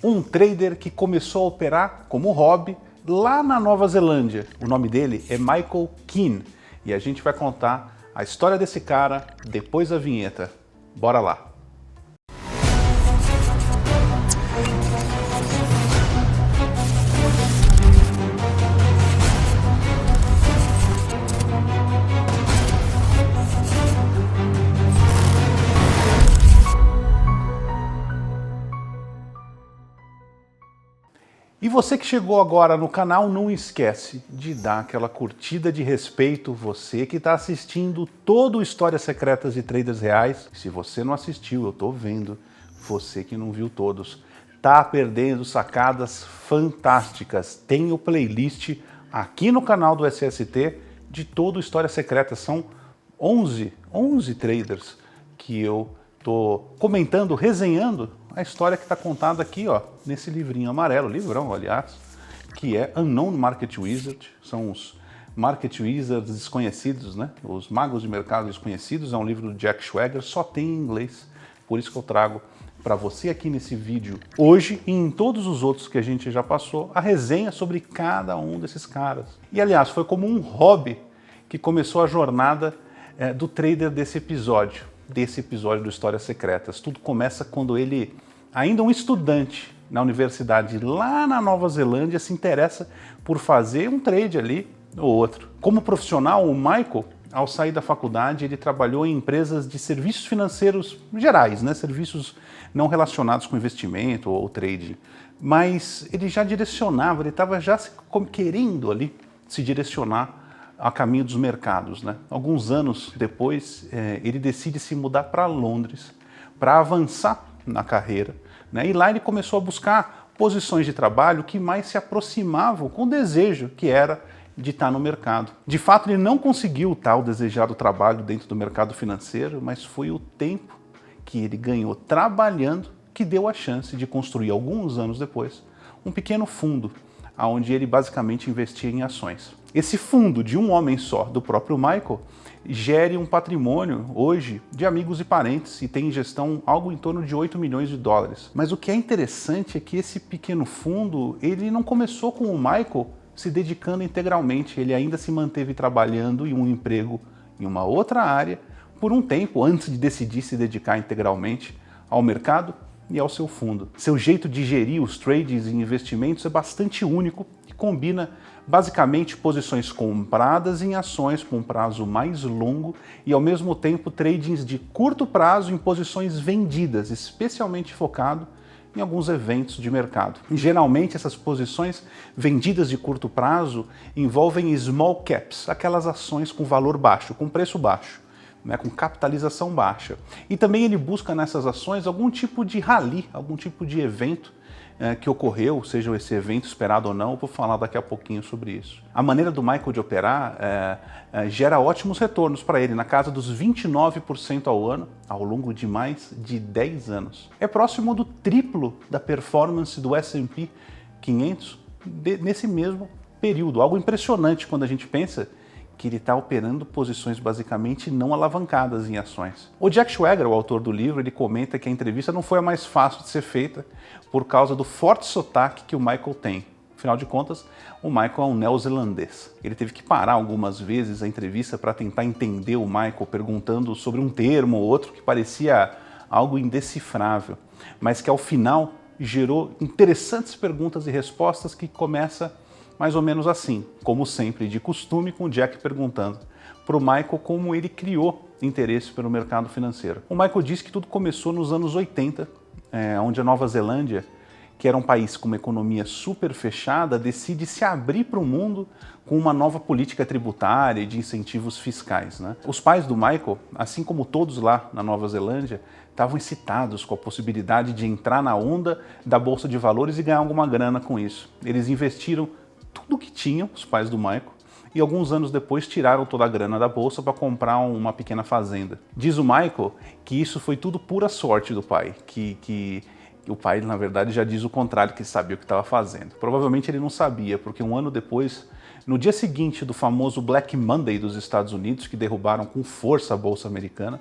Um trader que começou a operar como hobby lá na Nova Zelândia. O nome dele é Michael Keane e a gente vai contar a história desse cara depois da vinheta. Bora lá! E você que chegou agora no canal, não esquece de dar aquela curtida de respeito, você que está assistindo todo o Histórias Secretas de Traders Reais. Se você não assistiu, eu estou vendo, você que não viu todos, tá perdendo sacadas fantásticas. Tem o playlist aqui no canal do SST de todo o Histórias Secretas. São 11 traders que eu estou comentando, resenhando a história que está contada aqui, ó, nesse livrinho amarelo, livrão, aliás, que é Unknown Market Wizard. São os Market Wizards desconhecidos, né? Os magos de mercado desconhecidos. É um livro do Jack Schwager, só tem em inglês, por isso que eu trago para você aqui nesse vídeo hoje e em todos os outros que a gente já passou, a resenha sobre cada um desses caras. E aliás, foi como um hobby que começou a jornada do trader desse episódio do Histórias Secretas. Tudo começa quando ele, ainda um estudante na universidade lá na Nova Zelândia, se interessa por fazer um trade ali ou outro. Como profissional, o Michael, ao sair da faculdade, ele trabalhou em empresas de serviços financeiros gerais, né? Serviços não relacionados com investimento ou trading. Mas ele já direcionava, ele estava já querendo ali se direcionar a caminho dos mercados, né? Alguns anos depois, ele decide se mudar para Londres para avançar na carreira, né? E lá ele começou a buscar posições de trabalho que mais se aproximavam com o desejo que era de estar no mercado. De fato, ele não conseguiu o tal desejado trabalho dentro do mercado financeiro, mas foi o tempo que ele ganhou trabalhando que deu a chance de construir, alguns anos depois, um pequeno fundo, onde ele basicamente investia em ações. Esse fundo de um homem só, do próprio Michael, gere um patrimônio hoje de amigos e parentes e tem em gestão algo em torno de 8 milhões de dólares. Mas o que é interessante é que esse pequeno fundo, ele não começou com o Michael se dedicando integralmente, ele ainda se manteve trabalhando em um emprego em uma outra área por um tempo antes de decidir se dedicar integralmente ao mercado e ao seu fundo. Seu jeito de gerir os trades e investimentos é bastante único e combina basicamente posições compradas em ações com um prazo mais longo e ao mesmo tempo tradings de curto prazo em posições vendidas, especialmente focado em alguns eventos de mercado. E, geralmente essas posições vendidas de curto prazo envolvem small caps, aquelas ações com valor baixo, com preço baixo, né, com capitalização baixa. E também ele busca nessas ações algum tipo de rally, algum tipo de evento que ocorreu, seja esse evento esperado ou não, eu vou falar daqui a pouquinho sobre isso. A maneira do Michael de operar gera ótimos retornos para ele, na casa dos 29% ao ano, ao longo de mais de 10 anos. É próximo do triplo da performance do S&P 500 nesse mesmo período, algo impressionante quando a gente pensa que ele está operando posições basicamente não alavancadas em ações. O Jack Schwager, o autor do livro, ele comenta que a entrevista não foi a mais fácil de ser feita por causa do forte sotaque que o Michael tem. Afinal de contas, o Michael é um neozelandês. Ele teve que parar algumas vezes a entrevista para tentar entender o Michael, perguntando sobre um termo ou outro que parecia algo indecifrável, mas que ao final gerou interessantes perguntas e respostas que começa mais ou menos assim, como sempre de costume, com o Jack perguntando para o Michael como ele criou interesse pelo mercado financeiro. O Michael disse que tudo começou nos anos 80, onde a Nova Zelândia, que era um país com uma economia super fechada, decide se abrir para o mundo com uma nova política tributária e de incentivos fiscais, né? Os pais do Michael, assim como todos lá na Nova Zelândia, estavam excitados com a possibilidade de entrar na onda da Bolsa de Valores e ganhar alguma grana com isso. Eles investiram tudo que tinham, os pais do Michael, e alguns anos depois tiraram toda a grana da bolsa para comprar uma pequena fazenda. Diz o Michael que isso foi tudo pura sorte do pai, que o pai, na verdade, já diz o contrário, que ele sabia o que estava fazendo. Provavelmente ele não sabia, porque um ano depois, no dia seguinte do famoso Black Monday dos Estados Unidos, que derrubaram com força a bolsa americana,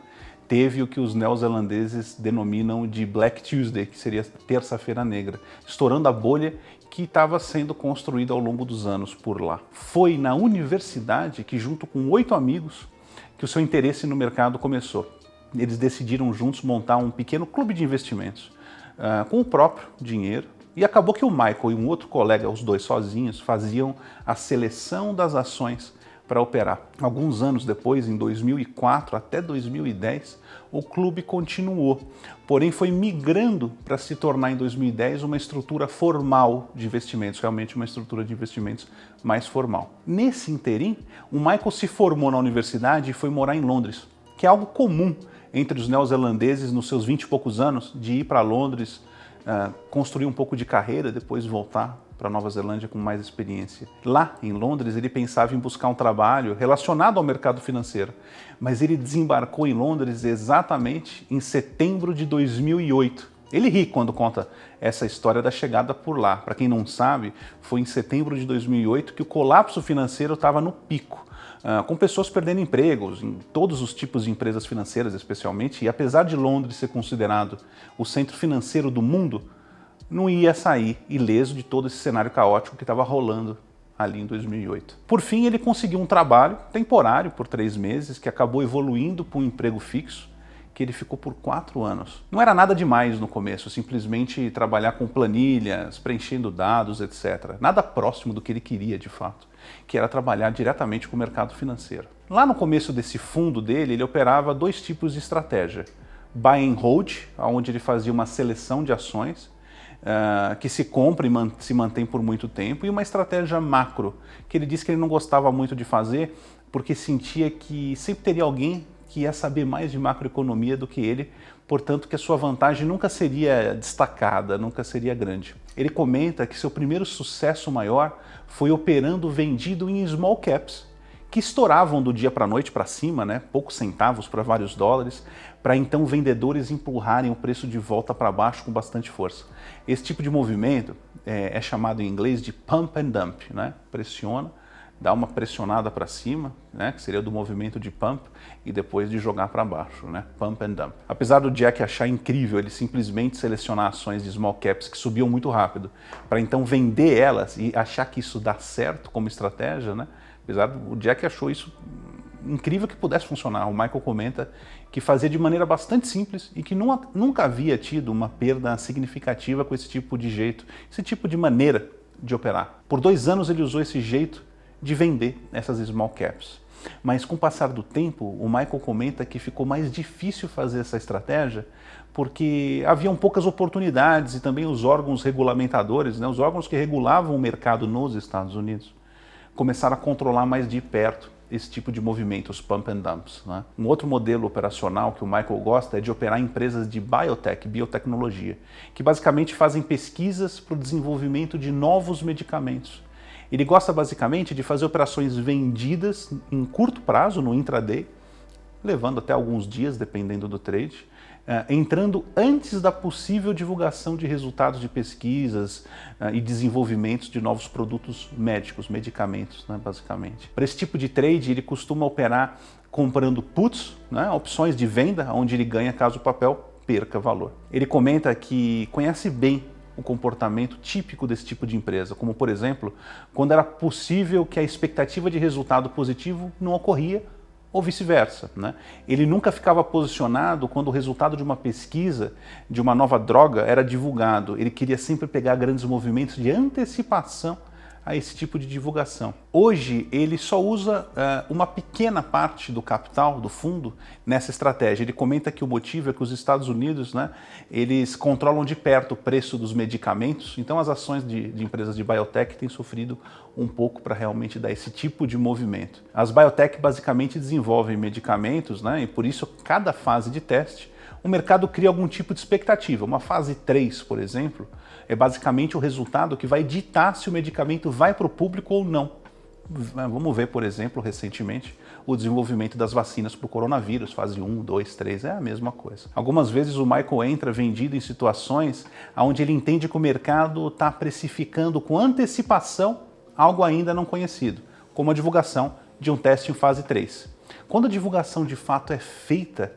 teve o que os neozelandeses denominam de Black Tuesday, que seria terça-feira negra, estourando a bolha que estava sendo construída ao longo dos anos por lá. Foi na universidade que, junto com 8 amigos, que o seu interesse no mercado começou. Eles decidiram juntos montar um pequeno clube de investimentos, com o próprio dinheiro, e acabou que o Michael e um outro colega, os dois sozinhos, faziam a seleção das ações para operar. Alguns anos depois, em 2004 até 2010, o clube continuou, porém foi migrando para se tornar em 2010 uma estrutura formal de investimentos, realmente uma estrutura de investimentos mais formal. Nesse interim, o Michael se formou na universidade e foi morar em Londres, que é algo comum entre os neozelandeses nos seus 20 e poucos anos, de ir para Londres, construir um pouco de carreira, depois voltar para Nova Zelândia com mais experiência. Lá em Londres ele pensava em buscar um trabalho relacionado ao mercado financeiro, mas ele desembarcou em Londres exatamente em setembro de 2008. Ele ri quando conta essa história da chegada por lá. Para quem não sabe, foi em setembro de 2008 que o colapso financeiro estava no pico, com pessoas perdendo empregos em todos os tipos de empresas financeiras especialmente, e apesar de Londres ser considerado o centro financeiro do mundo, não ia sair ileso de todo esse cenário caótico que estava rolando ali em 2008. Por fim, ele conseguiu um trabalho temporário por 3 meses, que acabou evoluindo para um emprego fixo, que ele ficou por 4 anos. Não era nada demais no começo, simplesmente trabalhar com planilhas, preenchendo dados, etc. Nada próximo do que ele queria de fato, que era trabalhar diretamente com o mercado financeiro. Lá no começo desse fundo dele, ele operava 2 tipos de estratégia. Buy and hold, onde ele fazia uma seleção de ações, que se compra e se mantém por muito tempo, e uma estratégia macro, que ele disse que ele não gostava muito de fazer, porque sentia que sempre teria alguém que ia saber mais de macroeconomia do que ele, portanto que a sua vantagem nunca seria destacada, nunca seria grande. Ele comenta que seu primeiro sucesso maior foi operando vendido em small caps, que estouravam do dia para a noite para cima, né, poucos centavos para vários dólares, para então vendedores empurrarem o preço de volta para baixo com bastante força. Esse tipo de movimento é chamado em inglês de pump and dump, né? Pressiona, dá uma pressionada para cima, né, que seria do movimento de pump, e depois de jogar para baixo, né, pump and dump. Apesar do Jack achar incrível ele simplesmente selecionar ações de small caps que subiam muito rápido, para então vender elas e achar que isso dá certo como estratégia, né, apesar do Jack achou isso incrível que pudesse funcionar. O Michael comenta que fazia de maneira bastante simples e que nunca havia tido uma perda significativa com esse tipo de jeito, esse tipo de maneira de operar. Por 2 anos ele usou esse jeito de vender essas small caps. Mas com o passar do tempo, o Michael comenta que ficou mais difícil fazer essa estratégia porque haviam poucas oportunidades e também os órgãos regulamentadores, né, os órgãos que regulavam o mercado nos Estados Unidos, começaram a controlar mais de perto esse tipo de movimento, os pump and dumps, né? Um outro modelo operacional que o Michael gosta é de operar empresas de biotecnologia, que basicamente fazem pesquisas para o desenvolvimento de novos medicamentos. Ele gosta basicamente de fazer operações vendidas em curto prazo, no intraday, levando até alguns dias, dependendo do trade, entrando antes da possível divulgação de resultados de pesquisas e desenvolvimentos de novos produtos médicos, medicamentos, né, basicamente. Para esse tipo de trade, ele costuma operar comprando puts, né, opções de venda, onde ele ganha caso o papel perca valor. Ele comenta que conhece bem o comportamento típico desse tipo de empresa, como, por exemplo, quando era possível que a expectativa de resultado positivo não ocorria, ou vice-versa, né? Ele nunca ficava posicionado quando o resultado de uma pesquisa, de uma nova droga, era divulgado. Ele queria sempre pegar grandes movimentos de antecipação a esse tipo de divulgação. Hoje, ele só usa uma pequena parte do capital, do fundo, nessa estratégia. Ele comenta que o motivo é que os Estados Unidos, né, eles controlam de perto o preço dos medicamentos, então as ações de empresas de biotech têm sofrido um pouco para realmente dar esse tipo de movimento. As biotech basicamente desenvolvem medicamentos, né, e por isso cada fase de teste o mercado cria algum tipo de expectativa. Uma fase 3, por exemplo, é basicamente o resultado que vai ditar se o medicamento vai para o público ou não. Vamos ver, por exemplo, recentemente, o desenvolvimento das vacinas para o coronavírus, fase 1, 2, 3, é a mesma coisa. Algumas vezes o Michael entra vendido em situações onde ele entende que o mercado está precificando com antecipação algo ainda não conhecido, como a divulgação de um teste em fase 3. Quando a divulgação de fato é feita,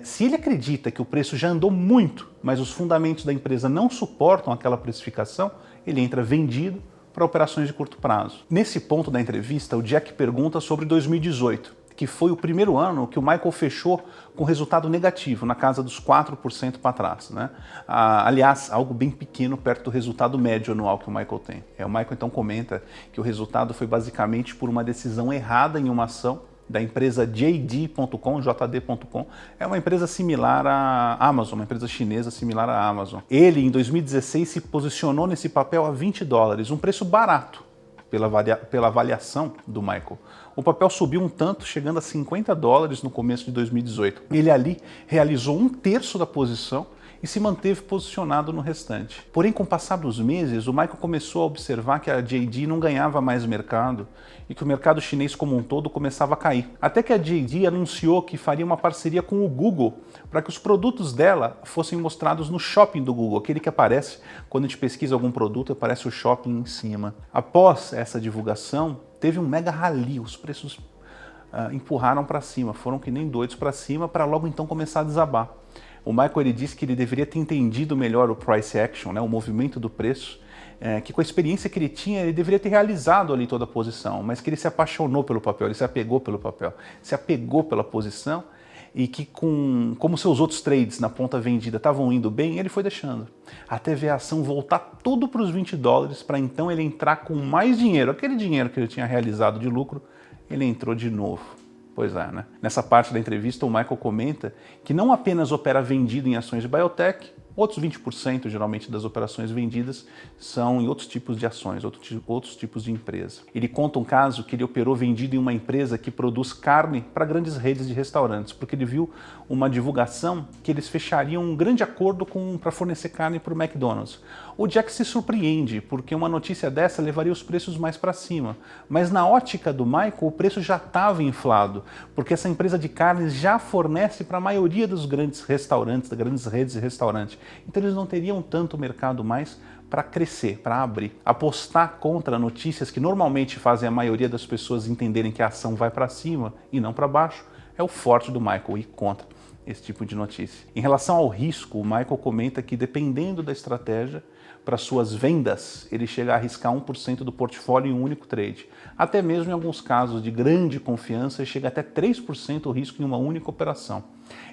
Se ele acredita que o preço já andou muito, mas os fundamentos da empresa não suportam aquela precificação, ele entra vendido para operações de curto prazo. Nesse ponto da entrevista, o Jack pergunta sobre 2018, que foi o primeiro ano que o Michael fechou com resultado negativo, na casa dos 4% para trás, né? Aliás, algo bem pequeno perto do resultado médio anual que o Michael tem. O Michael então comenta que o resultado foi basicamente por uma decisão errada em uma ação da empresa JD.com, JD.com, é uma empresa similar à Amazon, uma empresa chinesa similar à Amazon. Ele, em 2016, se posicionou nesse papel a $20, um preço barato pela avaliação do Michael. O papel subiu um tanto, chegando a $50 no começo de 2018. Ele ali realizou 1/3 da posição e se manteve posicionado no restante. Porém, com o passar dos meses, o Michael começou a observar que a JD não ganhava mais mercado e que o mercado chinês como um todo começava a cair. Até que a JD anunciou que faria uma parceria com o Google para que os produtos dela fossem mostrados no shopping do Google, aquele que aparece quando a gente pesquisa algum produto, aparece o shopping em cima. Após essa divulgação, teve um mega rally, os preços empurraram para cima, foram que nem doidos para cima, para logo então começar a desabar. O Michael ele disse que ele deveria ter entendido melhor o price action, né, o movimento do preço, que com a experiência que ele tinha, ele deveria ter realizado ali toda a posição, mas que ele se apaixonou pelo papel, ele se apegou pelo papel, se apegou pela posição e que como seus outros trades na ponta vendida estavam indo bem, ele foi deixando. Até ver a ação voltar tudo para os $20 para então ele entrar com mais dinheiro, aquele dinheiro que ele tinha realizado de lucro, ele entrou de novo. Pois é, né? Nessa parte da entrevista, o Michael comenta que não apenas opera vendido em ações de biotech, outros 20% geralmente das operações vendidas são em outros tipos de ações, outros tipos de empresa. Ele conta um caso que ele operou vendido em uma empresa que produz carne para grandes redes de restaurantes, porque ele viu uma divulgação que eles fechariam um grande acordo para fornecer carne para o McDonald's. O Jack se surpreende, porque uma notícia dessa levaria os preços mais para cima. Mas na ótica do Michael, o preço já estava inflado, porque essa empresa de carnes já fornece para a maioria dos grandes restaurantes, das grandes redes de restaurante. Então eles não teriam tanto mercado mais para crescer, para abrir. Apostar contra notícias que normalmente fazem a maioria das pessoas entenderem que a ação vai para cima e não para baixo, é o forte do Michael, ir contra esse tipo de notícia. Em relação ao risco, o Michael comenta que dependendo da estratégia, para suas vendas, ele chega a arriscar 1% do portfólio em um único trade. Até mesmo em alguns casos de grande confiança, chega até 3% o risco em uma única operação.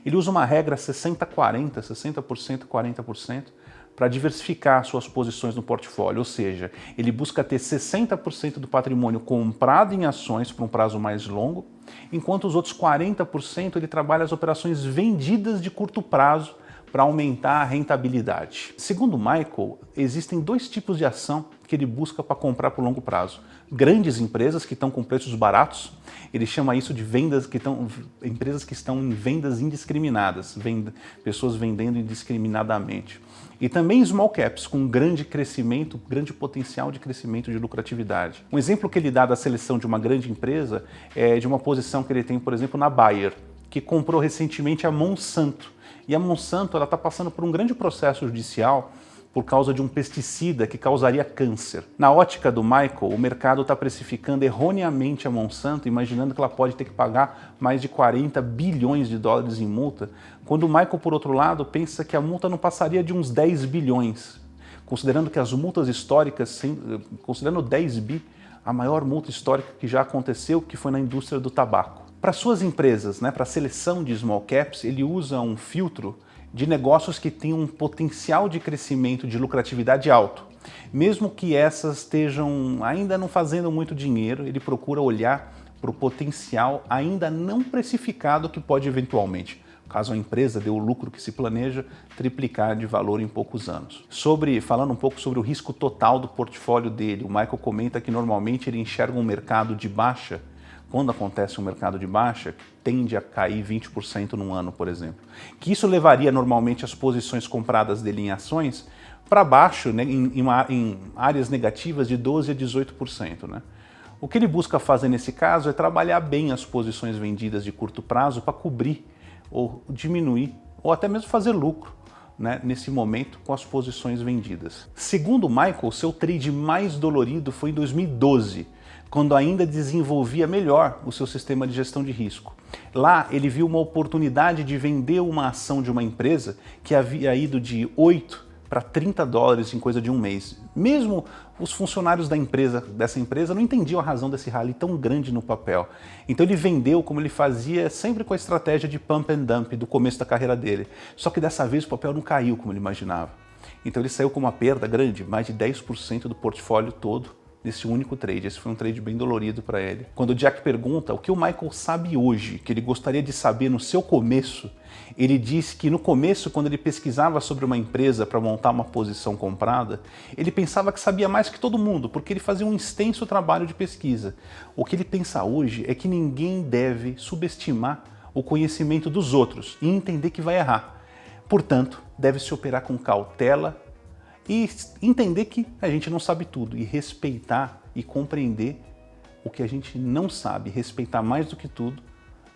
Ele usa uma regra 60-40, 60%, 40%, para diversificar suas posições no portfólio, ou seja, ele busca ter 60% do patrimônio comprado em ações por um prazo mais longo, enquanto os outros 40% ele trabalha as operações vendidas de curto prazo, para aumentar a rentabilidade. Segundo Michael, existem dois tipos de ação que ele busca para comprar por longo prazo. Grandes empresas que estão com preços baratos, ele chama isso de empresas que estão em vendas indiscriminadas, pessoas vendendo indiscriminadamente. E também small caps com grande crescimento, grande potencial de crescimento de lucratividade. Um exemplo que ele dá da seleção de uma grande empresa é de uma posição que ele tem, por exemplo, na Bayer, que comprou recentemente a Monsanto. E a Monsanto está passando por um grande processo judicial por causa de um pesticida que causaria câncer. Na ótica do Michael, o mercado está precificando erroneamente a Monsanto, imaginando que ela pode ter que pagar mais de 40 bilhões de dólares em multa, quando o Michael, por outro lado, pensa que a multa não passaria de uns 10 bilhões, considerando que as multas históricas, considerando 10 bi, a maior multa histórica que já aconteceu, que foi na indústria do tabaco. Para suas empresas, para a seleção de small caps, ele usa um filtro de negócios que têm um potencial de crescimento, de lucratividade alto. Mesmo que essas estejam ainda não fazendo muito dinheiro, ele procura olhar para o potencial ainda não precificado que pode eventualmente, caso a empresa dê o lucro que se planeja, triplicar de valor em poucos anos. Falando um pouco sobre o risco total do portfólio dele, o Michael comenta que normalmente ele enxerga um mercado de baixa. Quando acontece um mercado de baixa, tende a cair 20% num ano, por exemplo. Que isso levaria normalmente as posições compradas dele em ações para baixo, né, em áreas negativas de 12% a 18%. Né? O que ele busca fazer nesse caso é trabalhar bem as posições vendidas de curto prazo para cobrir ou diminuir ou até mesmo fazer lucro, né, nesse momento com as posições vendidas. Segundo Michael, seu trade mais dolorido foi em 2012, quando ainda desenvolvia melhor o seu sistema de gestão de risco. Lá ele viu uma oportunidade de vender uma ação de uma empresa que havia ido de 8 para 30 dólares em coisa de um mês. Mesmo os funcionários dessa empresa não entendiam a razão desse rally tão grande no papel. Então ele vendeu como ele fazia sempre com a estratégia de pump and dump do começo da carreira dele. Só que dessa vez o papel não caiu como ele imaginava. Então ele saiu com uma perda grande, mais de 10% do portfólio todo nesse único trade. Esse foi um trade bem dolorido para ele. Quando o Jack pergunta o que o Michael sabe hoje, que ele gostaria de saber no seu começo, ele diz que no começo, quando ele pesquisava sobre uma empresa para montar uma posição comprada, ele pensava que sabia mais que todo mundo, porque ele fazia um extenso trabalho de pesquisa. O que ele pensa hoje é que ninguém deve subestimar o conhecimento dos outros e entender que vai errar. Portanto, deve se operar com cautela e entender que a gente não sabe tudo e respeitar e compreender o que a gente não sabe, respeitar mais do que tudo,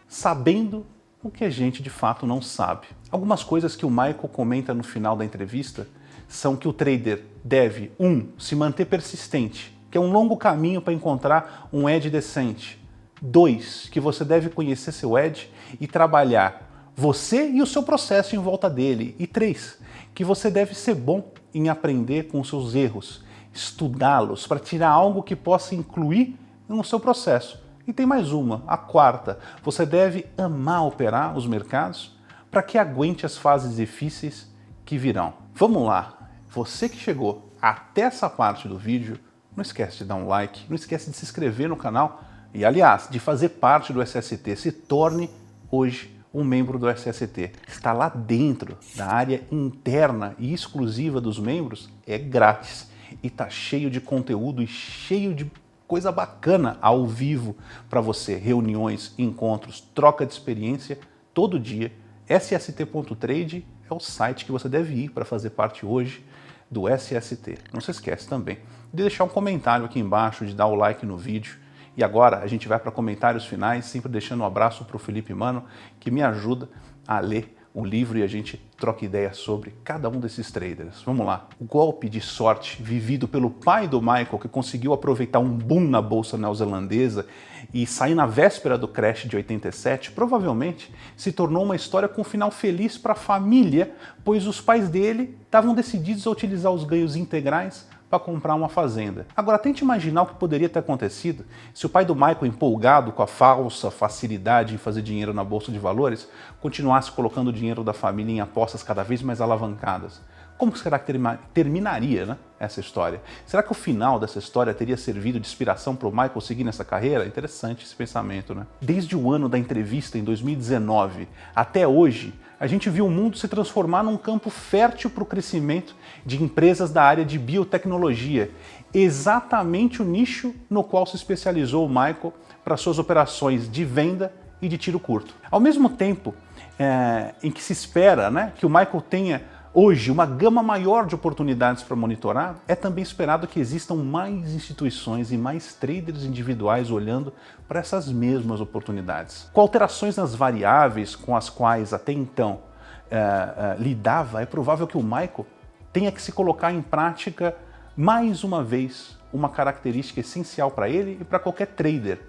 sabendo o que a gente de fato não sabe. Algumas coisas que o Michael comenta no final da entrevista são que o trader deve, 1, se manter persistente, que é um longo caminho para encontrar um edge decente. 2, que você deve conhecer seu edge e trabalhar você e o seu processo em volta dele. E 3, que você deve ser bom em aprender com os seus erros, estudá-los para tirar algo que possa incluir no seu processo. E tem mais uma, a 4ª, você deve amar operar os mercados para que aguente as fases difíceis que virão. Vamos lá, você que chegou até essa parte do vídeo, não esquece de dar um like, não esquece de se inscrever no canal e, aliás, de fazer parte do SST. Se torne hoje um membro do SST. Está lá dentro da área interna e exclusiva dos membros, é grátis e está cheio de conteúdo e cheio de coisa bacana ao vivo para você, reuniões, encontros, troca de experiência todo dia. SST.trade é o site que você deve ir para fazer parte hoje do SST. Não se esquece também de deixar um comentário aqui embaixo, de dar o like no vídeo. E agora a gente vai para comentários finais, sempre deixando um abraço para o Felipe Mano, que me ajuda a ler o livro e a gente troca ideias sobre cada um desses traders. Vamos lá. O golpe de sorte vivido pelo pai do Michael, que conseguiu aproveitar um boom na bolsa neozelandesa e sair na véspera do crash de 87, provavelmente se tornou uma história com um final feliz para a família, pois os pais dele estavam decididos a utilizar os ganhos integrais para comprar uma fazenda. Agora, tente imaginar o que poderia ter acontecido se o pai do Michael, empolgado com a falsa facilidade em fazer dinheiro na Bolsa de Valores, continuasse colocando o dinheiro da família em apostas cada vez mais alavancadas. Como será que terminaria, né, essa história? Será que o final dessa história teria servido de inspiração para o Michael seguir nessa carreira? Interessante esse pensamento, né? Desde o ano da entrevista, em 2019, até hoje, a gente viu o mundo se transformar num campo fértil para o crescimento de empresas da área de biotecnologia, exatamente o nicho no qual se especializou o Michael para suas operações de venda e de tiro curto. Ao mesmo tempo em que se espera, né, que o Michael tenha hoje uma gama maior de oportunidades para monitorar, é também esperado que existam mais instituições e mais traders individuais olhando para essas mesmas oportunidades. Com alterações nas variáveis com as quais até então lidava, é provável que o Michael tenha que se colocar em prática mais uma vez uma característica essencial para ele e para qualquer trader,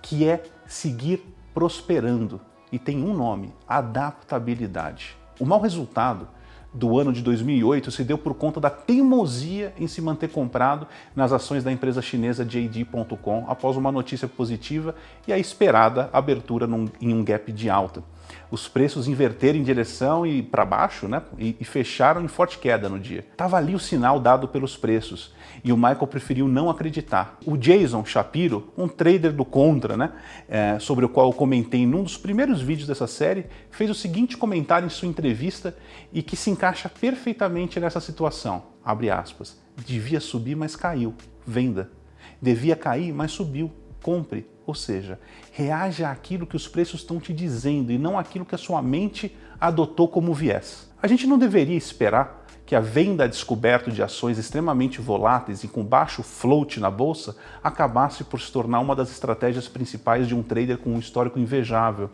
que é seguir prosperando. E tem um nome: adaptabilidade. O mau resultado do ano de 2008 se deu por conta da teimosia em se manter comprado nas ações da empresa chinesa JD.com após uma notícia positiva e a esperada abertura em um gap de alta. Os preços inverteram em direção e para baixo, né, e fecharam em forte queda no dia. Estava ali o sinal dado pelos preços e o Michael preferiu não acreditar. O Jason Shapiro, um trader do contra, né, sobre o qual eu comentei num dos primeiros vídeos dessa série, fez o seguinte comentário em sua entrevista e que se encaixa perfeitamente nessa situação. Abre aspas. Devia subir, mas caiu. Venda. Devia cair, mas subiu. Compre. Ou seja, reaja àquilo que os preços estão te dizendo e não àquilo que a sua mente adotou como viés. A gente não deveria esperar que a venda a descoberto de ações extremamente voláteis e com baixo float na bolsa acabasse por se tornar uma das estratégias principais de um trader com um histórico invejável.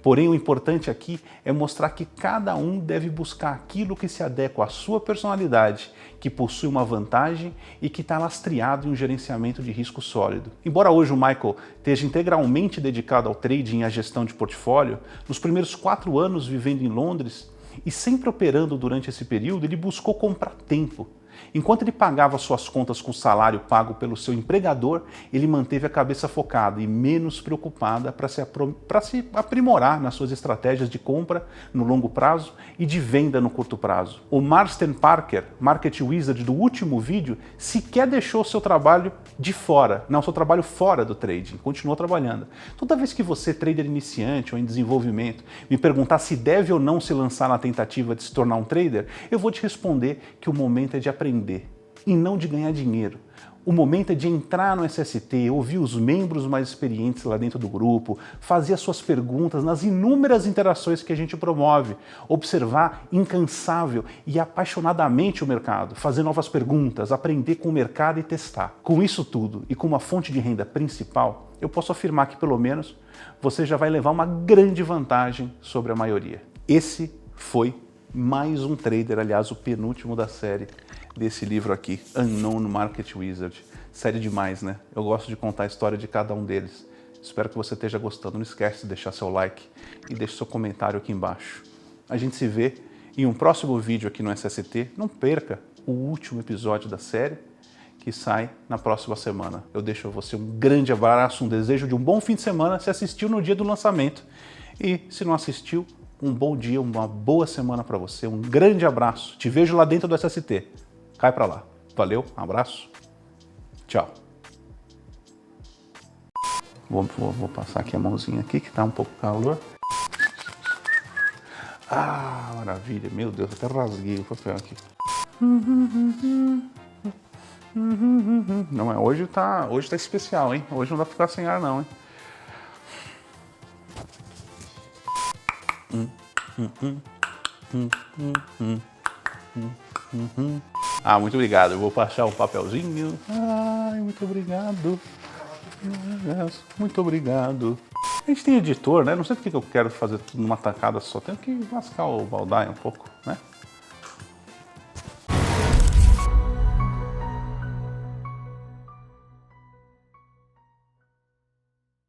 Porém, o importante aqui é mostrar que cada um deve buscar aquilo que se adequa à sua personalidade, que possui uma vantagem e que está lastreado em um gerenciamento de risco sólido. Embora hoje o Michael esteja integralmente dedicado ao trading e à gestão de portfólio, nos primeiros 4 anos vivendo em Londres, e sempre operando durante esse período, ele buscou comprar tempo. Enquanto ele pagava suas contas com o salário pago pelo seu empregador, ele manteve a cabeça focada e menos preocupada para se aprimorar nas suas estratégias de compra no longo prazo e de venda no curto prazo. O Marston Parker, Market Wizard do último vídeo, sequer deixou seu trabalho de fora, não, seu trabalho fora do trading, continuou trabalhando. Toda vez que você, trader iniciante ou em desenvolvimento, me perguntar se deve ou não se lançar na tentativa de se tornar um trader, eu vou te responder que o momento é de aprender e não de ganhar dinheiro. O momento é de entrar no SST, ouvir os membros mais experientes lá dentro do grupo, fazer as suas perguntas nas inúmeras interações que a gente promove, observar incansável e apaixonadamente o mercado, fazer novas perguntas, aprender com o mercado e testar. Com isso tudo e com uma fonte de renda principal, eu posso afirmar que pelo menos você já vai levar uma grande vantagem sobre a maioria. Esse foi mais um trader, aliás, o penúltimo da série desse livro aqui, Unknown Market Wizard. Série demais, né? Eu gosto de contar a história de cada um deles. Espero que você esteja gostando. Não esquece de deixar seu like e deixe seu comentário aqui embaixo. A gente se vê em um próximo vídeo aqui no SST. Não perca o último episódio da série que sai na próxima semana. Eu deixo a você um grande abraço, um desejo de um bom fim de semana se assistiu no dia do lançamento. E se não assistiu, um bom dia, uma boa semana para você. Um grande abraço. Te vejo lá dentro do SST. Cai pra lá. Valeu, um abraço. Tchau. Vou passar aqui a mãozinha aqui, que tá um pouco calor. Ah, maravilha. Meu Deus, até rasguei o papel aqui. Não, hoje tá especial, hein? Hoje não dá pra ficar sem ar, não, hein? Ah, muito obrigado. Eu vou passar um papelzinho. Ai, muito obrigado. Muito obrigado. A gente tem editor, né? Não sei porque eu quero fazer tudo numa tacada só. Tenho que lascar o baldaio um pouco, né?